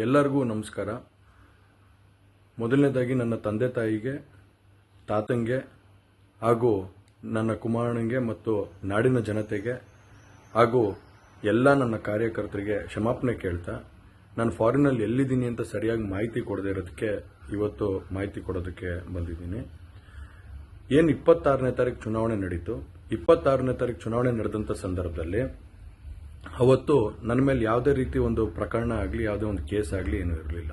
ಎಲ್ಲರಿಗೂ ನಮಸ್ಕಾರ. ಮೊದಲನೇದಾಗಿ ನನ್ನ ತಂದೆ ತಾಯಿಗೆ, ತಾತಂಗೆ ಹಾಗೂ ನನ್ನ ಕುಮಾರನಿಗೆ ಮತ್ತು ನಾಡಿನ ಜನತೆಗೆ ಹಾಗೂ ಎಲ್ಲ ನನ್ನ ಕಾರ್ಯಕರ್ತರಿಗೆ ಕ್ಷಮಾಪಣೆ ಕೇಳ್ತಾ, ನಾನು ಫಾರಿನಲ್ಲಿ ಎಲ್ಲಿದ್ದೀನಿ ಅಂತ ಸರಿಯಾಗಿ ಮಾಹಿತಿ ಕೊಡದೇ ಇರೋದಕ್ಕೆ ಇವತ್ತು ಮಾಹಿತಿ ಕೊಡೋದಕ್ಕೆ ಬಂದಿದ್ದೀನಿ. ಏನು 26ನೇ ತಾರೀಕು ಚುನಾವಣೆ ನಡೀತು. 26ನೇ ತಾರೀಕು ಚುನಾವಣೆ ನಡೆದಂಥ ಸಂದರ್ಭದಲ್ಲಿ ಅವತ್ತು ನನ್ನ ಮೇಲೆ ಯಾವುದೇ ರೀತಿ ಒಂದು ಪ್ರಕರಣ ಆಗಲಿ, ಯಾವುದೇ ಒಂದು ಕೇಸ್ ಆಗಲಿ ಏನೂ ಇರಲಿಲ್ಲ.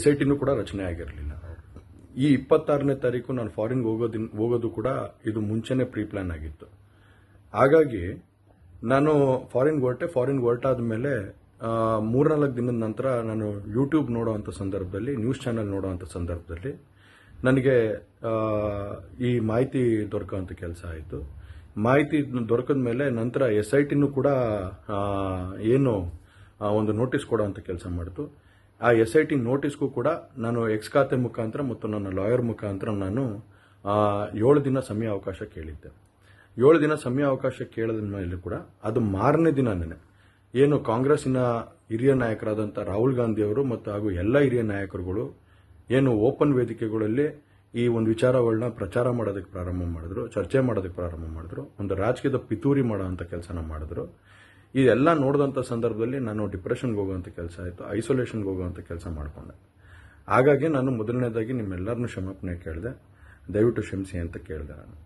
SITನೂ ಕೂಡ ರಚನೆ ಆಗಿರಲಿಲ್ಲ. ಈ 26ನೇ ತಾರೀಕು ನಾನು ಫಾರಿನ್ಗೆ ಹೋಗೋದು ಕೂಡ ಇದು ಮುಂಚೆನೇ ಪ್ರೀ ಪ್ಲಾನ್ ಆಗಿತ್ತು. ಹಾಗಾಗಿ ನಾನು ಫಾರಿನ್ಗೆ ಹೊರಟಾದ ಮೇಲೆ 3-4 ದಿನದ ನಂತರ ನಾನು ಯೂಟ್ಯೂಬ್ ನೋಡೋವಂಥ ಸಂದರ್ಭದಲ್ಲಿ, ನ್ಯೂಸ್ ಚಾನೆಲ್ ನೋಡೋವಂಥ ಸಂದರ್ಭದಲ್ಲಿ ನನಗೆ ಈ ಮಾಹಿತಿ ದೊರಕುವಂಥ ಕೆಲಸ ಆಯಿತು. ಮಾಹಿತಿ ದೊರಕಿದ ಮೇಲೆ ನಂತರ SITನೂ ಕೂಡ ಏನು ಒಂದು ನೋಟಿಸ್ ಕೊಡೋವಂಥ ಕೆಲಸ ಮಾಡಿತು. ಆ SIT ನೋಟಿಸ್ಗೂ ಕೂಡ ನಾನು ಎಕ್ಸ್ ಖಾತೆ ಮುಖಾಂತರ ಮತ್ತು ನನ್ನ ಲಾಯರ್ ಮುಖಾಂತರ ನಾನು 7 ದಿನ ಸಮಯ ಅವಕಾಶ ಕೇಳಿದ್ದೆ. 7 ದಿನ ಸಮಯ ಅವಕಾಶ ಕೇಳಿದ ಮೇಲೆ ಕೂಡ ಅದು ಮಾರನೇ ದಿನನೇ ಏನು ಕಾಂಗ್ರೆಸ್ಸಿನ ಹಿರಿಯ ನಾಯಕರಾದಂಥ ರಾಹುಲ್ ಗಾಂಧಿ ಅವರು ಮತ್ತು ಹಾಗೂ ಎಲ್ಲ ಹಿರಿಯ ನಾಯಕರುಗಳು ಏನು ಓಪನ್ ವೇದಿಕೆಗಳಲ್ಲಿ ಈ ಒಂದು ವಿಚಾರಗಳನ್ನ ಪ್ರಚಾರ ಮಾಡೋದಕ್ಕೆ ಪ್ರಾರಂಭ ಮಾಡಿದ್ರು, ಚರ್ಚೆ ಮಾಡೋದಕ್ಕೆ ಪ್ರಾರಂಭ ಮಾಡಿದ್ರು, ಒಂದು ರಾಜಕೀಯದ ಪಿತೂರಿ ಮಾಡೋವಂಥ ಕೆಲಸನ ಮಾಡಿದ್ರು. ಇದೆಲ್ಲ ನೋಡಿದಂಥ ಸಂದರ್ಭದಲ್ಲಿ ನಾನು ಡಿಪ್ರೆಷನ್ಗೆ ಹೋಗುವಂಥ ಕೆಲಸ ಆಯಿತು, ಐಸೋಲೇಷನ್ಗೆ ಹೋಗುವಂಥ ಕೆಲಸ ಮಾಡಿಕೊಂಡೆ. ಹಾಗಾಗಿ ನಾನು ಮೊದಲನೇದಾಗಿ ನಿಮ್ಮೆಲ್ಲರನ್ನೂ ಕ್ಷಮಾಪಣೆ ಕೇಳಿದೆ, ದಯವಿಟ್ಟು ಕ್ಷಮಿಸಿ ಅಂತ ಕೇಳಿದೆ ನಾನು.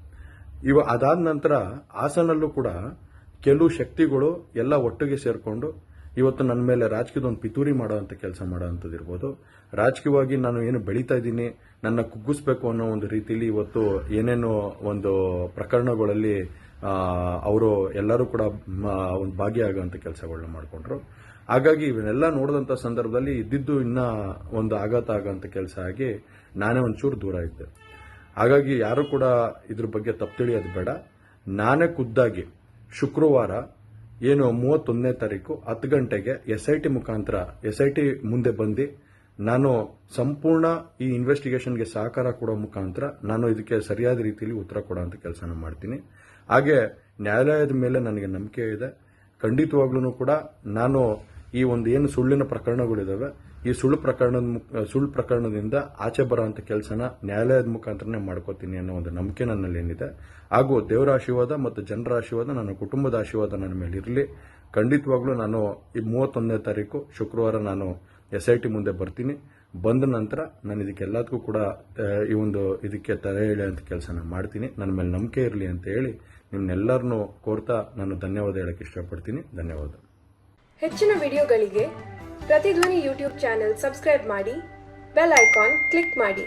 ಅದಾದ ನಂತರ ಹಾಸನಲ್ಲೂ ಕೂಡ ಕೆಲವು ಶಕ್ತಿಗಳು ಎಲ್ಲ ಒಟ್ಟಿಗೆ ಸೇರಿಕೊಂಡು ಇವತ್ತು ನನ್ನ ಮೇಲೆ ರಾಜಕೀಯದ ಒಂದು ಪಿತೂರಿ ಮಾಡೋವಂಥ ಕೆಲಸ ಮಾಡೋವಂಥದ್ದು ಇರ್ಬೋದು. ರಾಜಕೀಯವಾಗಿ ನಾನು ಏನು ಬೆಳೀತಾ ಇದ್ದೀನಿ, ನನ್ನ ಕುಗ್ಗಿಸ್ಬೇಕು ಅನ್ನೋ ಒಂದು ರೀತಿಯಲ್ಲಿ ಇವತ್ತು ಏನೇನೋ ಒಂದು ಪ್ರಕರಣಗಳಲ್ಲಿ ಅವರು ಎಲ್ಲರೂ ಕೂಡ ಒಂದು ಭಾಗಿಯಾಗುವಂಥ ಕೆಲಸಗಳನ್ನ ಮಾಡಿಕೊಂಡ್ರು. ಹಾಗಾಗಿ ಇವನ್ನೆಲ್ಲ ನೋಡಿದಂಥ ಸಂದರ್ಭದಲ್ಲಿ ಇದ್ದಿದ್ದು ಇನ್ನೂ ಒಂದು ಆಘಾತ ಆಗೋಂಥ ಕೆಲಸ ಆಗಿ ನಾನೇ ಒಂಚೂರು ದೂರ ಇದ್ದೆ. ಹಾಗಾಗಿ ಯಾರು ಕೂಡ ಇದ್ರ ಬಗ್ಗೆ ತಪ್ಪು ತಿಳಿಯೋದು ಬೇಡ. ನಾನೇ ಖುದ್ದಾಗಿ ಶುಕ್ರವಾರ ಏನು 31ನೇ ತಾರೀಕು 10 ಗಂಟೆಗೆ SIT ಮುಖಾಂತರ SIT ಮುಂದೆ ಬಂದು ನಾನು ಸಂಪೂರ್ಣ ಈ ಇನ್ವೆಸ್ಟಿಗೇಷನ್ಗೆ ಸಹಕಾರ ಕೊಡೋ ಮುಖಾಂತರ ನಾನು ಇದಕ್ಕೆ ಸರಿಯಾದ ರೀತಿಯಲ್ಲಿ ಉತ್ತರ ಕೊಡೋಂಥ ಕೆಲಸನ ಮಾಡ್ತೀನಿ. ಹಾಗೆ ನ್ಯಾಯಾಲಯದ ಮೇಲೆ ನನಗೆ ನಂಬಿಕೆ ಇದೆ. ಖಂಡಿತವಾಗ್ಲೂ ಕೂಡ ನಾನು ಈ ಒಂದು ಏನು ಸುಳ್ಳಿನ ಪ್ರಕರಣಗಳಿದಾವೆ, ಈ ಸುಳ್ಳು ಪ್ರಕರಣದಿಂದ ಆಚೆ ಬರೋಂಥ ಕೆಲಸನ ನ್ಯಾಯಾಲಯದ ಮುಖಾಂತರನೇ ಮಾಡ್ಕೋತೀನಿ ಅನ್ನೋ ಒಂದು ನಂಬಿಕೆ ನನ್ನಲ್ಲಿ ಏನಿದೆ. ಹಾಗೂ ದೇವರ ಆಶೀರ್ವಾದ ಮತ್ತು ಜನರ ಆಶೀರ್ವಾದ, ನನ್ನ ಕುಟುಂಬದ ಆಶೀರ್ವಾದ ನನ್ನ ಮೇಲೆ ಇರಲಿ. ಖಂಡಿತವಾಗ್ಲೂ ನಾನು ಈ 31ನೇ ತಾರೀಕು ಶುಕ್ರವಾರ ನಾನು SIT ಮುಂದೆ ಬರ್ತೀನಿ. ಬಂದ ನಂತರ ನಾನು ಇದಕ್ಕೆಲ್ಲದಕ್ಕೂ ಕೂಡ ಇದಕ್ಕೆ ತಲೆ ಎಳೆಯುವಂಥ ಕೆಲಸನ ಮಾಡ್ತೀನಿ. ನನ್ನ ಮೇಲೆ ನಂಬಿಕೆ ಇರಲಿ ಅಂತ ಹೇಳಿ ನಿಮ್ನೆಲ್ಲರನ್ನೂ ಕೋರ್ತಾ ನಾನು ಧನ್ಯವಾದ ಹೇಳಕ್ಕೆ ಇಷ್ಟಪಡ್ತೀನಿ. ಧನ್ಯವಾದ. ಹೆಚ್ಚಿನ ವಿಡಿಯೋಗಳಿಗೆ ಪ್ರತಿಧ್ವನಿ ಯೂಟ್ಯೂಬ್ ಚಾನೆಲ್ ಸಬ್ಸ್ಕ್ರೈಬ್ ಮಾಡಿ, ಬೆಲ್ ಐಕಾನ್ ಕ್ಲಿಕ್ ಮಾಡಿ.